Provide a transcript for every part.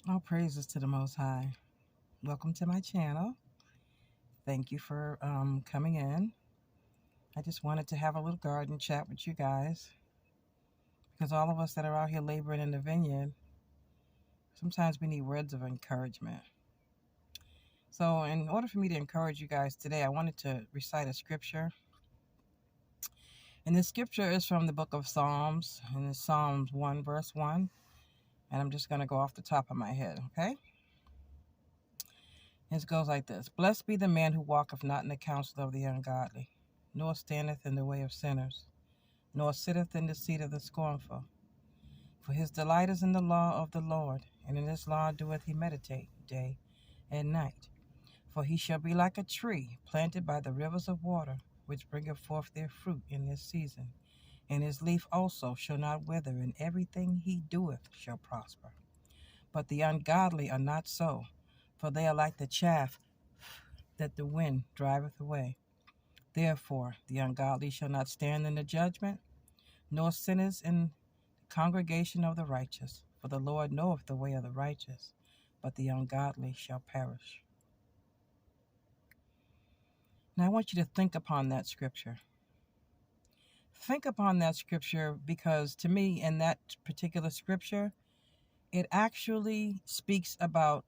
All praises to the Most High. Welcome to my channel. Thank you for coming in. I just wanted to have a little garden chat with you guys because all of us that are out here laboring in the vineyard, sometimes we need words of encouragement. So in order for me to encourage you guys today, I wanted to recite a scripture. And this scripture is from the book of Psalms, and it's Psalms 1 verse 1. And I'm just going to go off the top of my head, okay? It goes like this. Blessed be the man who walketh not in the counsel of the ungodly, nor standeth in the way of sinners, nor sitteth in the seat of the scornful. For his delight is in the law of the Lord, and in his law doeth he meditate day and night. For he shall be like a tree planted by the rivers of water, which bringeth forth their fruit in this season. And his leaf also shall not wither, and everything he doeth shall prosper. But the ungodly are not so, for they are like the chaff that the wind driveth away. Therefore the ungodly shall not stand in the judgment, nor sinners in the congregation of the righteous. For the Lord knoweth the way of the righteous, but the ungodly shall perish. Now I want you to think upon that scripture. Think upon that scripture because to me, in that particular scripture, it actually speaks about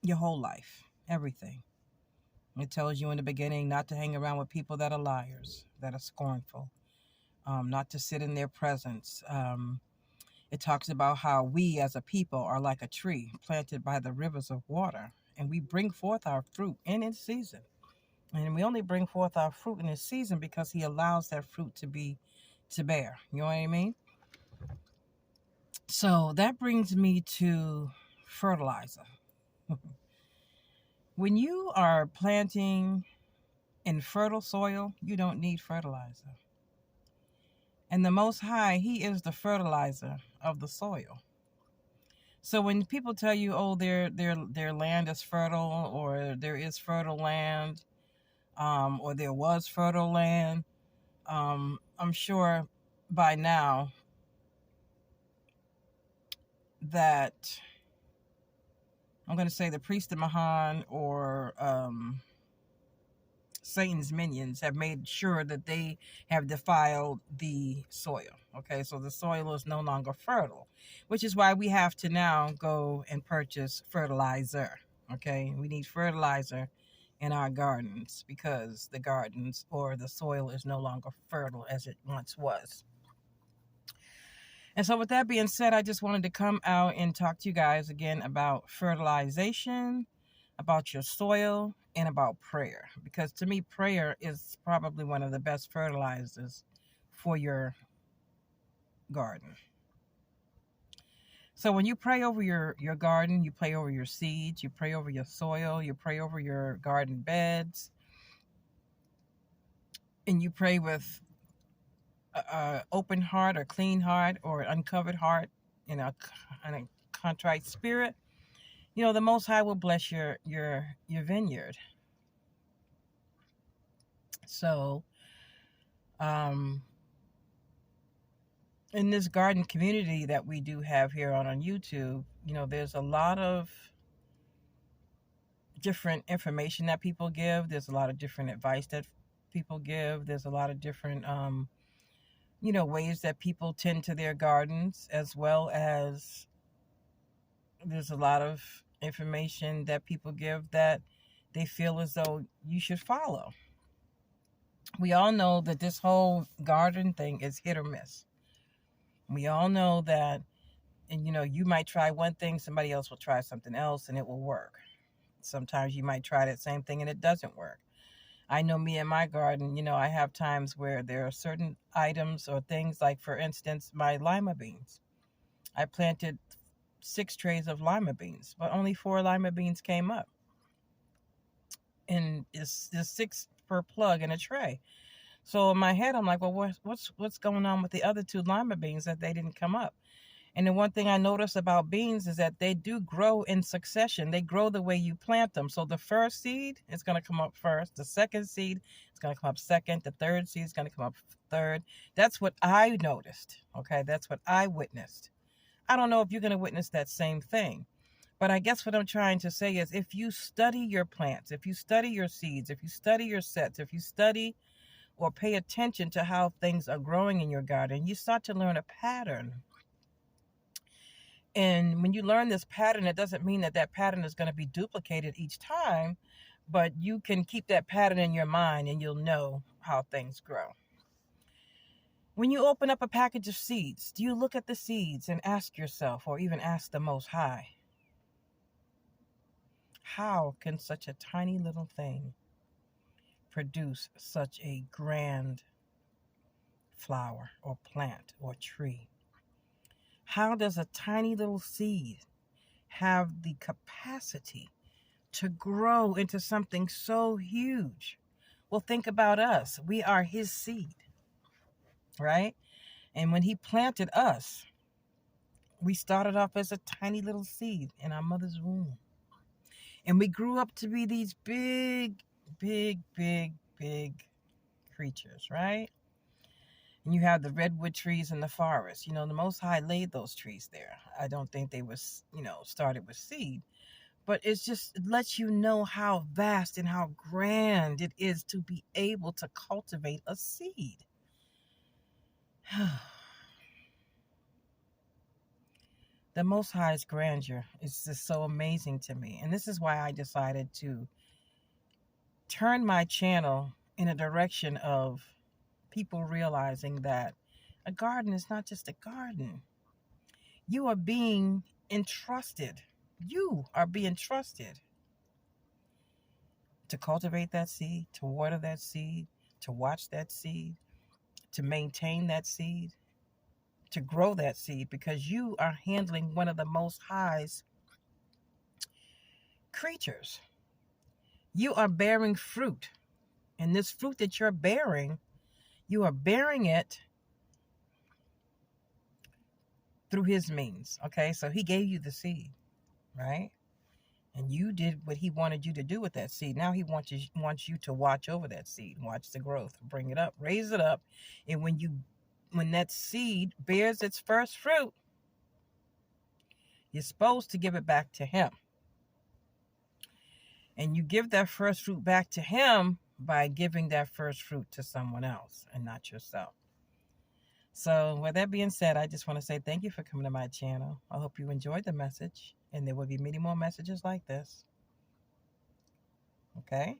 your whole life, everything. It tells you in the beginning not to hang around with people that are liars, that are scornful, not to sit in their presence. It talks about how we as a people are like a tree planted by the rivers of water, and we bring forth our fruit in its season. And we only bring forth our fruit in its season because he allows that fruit to bear. You know what I mean? So that brings me to fertilizer. When you are planting in fertile soil, you don't need fertilizer. And the Most High, he is the fertilizer of the soil. So when people tell you, oh, their land is fertile, or there is fertile land, or there was fertile land, I'm sure by now that I'm going to say the priest of Mahan or Satan's minions have made sure that they have defiled the soil. Okay, so the soil is no longer fertile, which is why we have to now go and purchase fertilizer. Okay, we need fertilizer in our gardens because the gardens or the soil is no longer fertile as it once was. And so with that being said, I just wanted to come out and talk to you guys again about fertilization, about your soil, and about prayer. Because to me, prayer is probably one of the best fertilizers for your garden. So when you pray over your garden, you pray over your seeds, you pray over your soil, you pray over your garden beds, and you pray with an open heart or clean heart or uncovered heart and a contrite spirit, you know, the Most High will bless your vineyard. So, in this garden community that we do have here on YouTube, you know, there's a lot of different information that people give. There's a lot of different advice that people give. There's a lot of different, you know, ways that people tend to their gardens, as well as there's a lot of information that people give that they feel as though you should follow. We all know that this whole garden thing is hit or miss. We all know that, and you know, you might try one thing, somebody else will try something else, and it will work. Sometimes you might try that same thing and it doesn't work. I know me in my garden, you know, I have times where there are certain items or things like, for instance, my lima beans. I planted 6 trays of lima beans, but only 4 lima beans came up. And it's 6 per plug in a tray. So in my head, I'm like, well, what's going on with the other 2 lima beans that they didn't come up? And the one thing I notice about beans is that they do grow in succession. They grow the way you plant them. So the first seed is going to come up first. The second seed is going to come up second. The third seed is going to come up third. That's what I noticed. Okay, that's what I witnessed. I don't know if you're going to witness that same thing. But I guess what I'm trying to say is, if you study your plants, if you study your seeds, if you study your sets, if you study or pay attention to how things are growing in your garden, you start to learn a pattern. And when you learn this pattern, it doesn't mean that that pattern is going to be duplicated each time, but you can keep that pattern in your mind and you'll know how things grow. When you open up a package of seeds, do you look at the seeds and ask yourself, or even ask the Most High, how can such a tiny little thing produce such a grand flower or plant or tree? How does a tiny little seed have the capacity to grow into something so huge? Well, think about us. We are his seed, right? And when he planted us, we started off as a tiny little seed in our mother's womb. And we grew up to be these big, big, big, big creatures, right? And you have the redwood trees in the forest. You know, the Most High laid those trees there. I don't think they was, started with seed. But it lets you know how vast and how grand it is to be able to cultivate a seed. The Most High's grandeur is just so amazing to me. And this is why I decided to turn my channel in a direction of people realizing that a garden is not just a garden. You are being entrusted. You are being trusted to cultivate that seed, to water that seed, to watch that seed, to maintain that seed, to grow that seed, because you are handling one of the Most High's creatures. You are bearing fruit. And this fruit that you're bearing, you are bearing it through his means. Okay, so he gave you the seed, right? And you did what he wanted you to do with that seed. Now he wants you to watch over that seed, watch the growth, bring it up, raise it up. And when that seed bears its first fruit, you're supposed to give it back to him. And you give that first fruit back to him by giving that first fruit to someone else and not yourself. So with that being said, I just want to say thank you for coming to my channel. I hope you enjoyed the message, and there will be many more messages like this. Okay?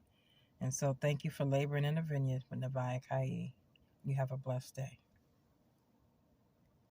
And so thank you for laboring in the vineyard with APTTMHYAH. You have a blessed day.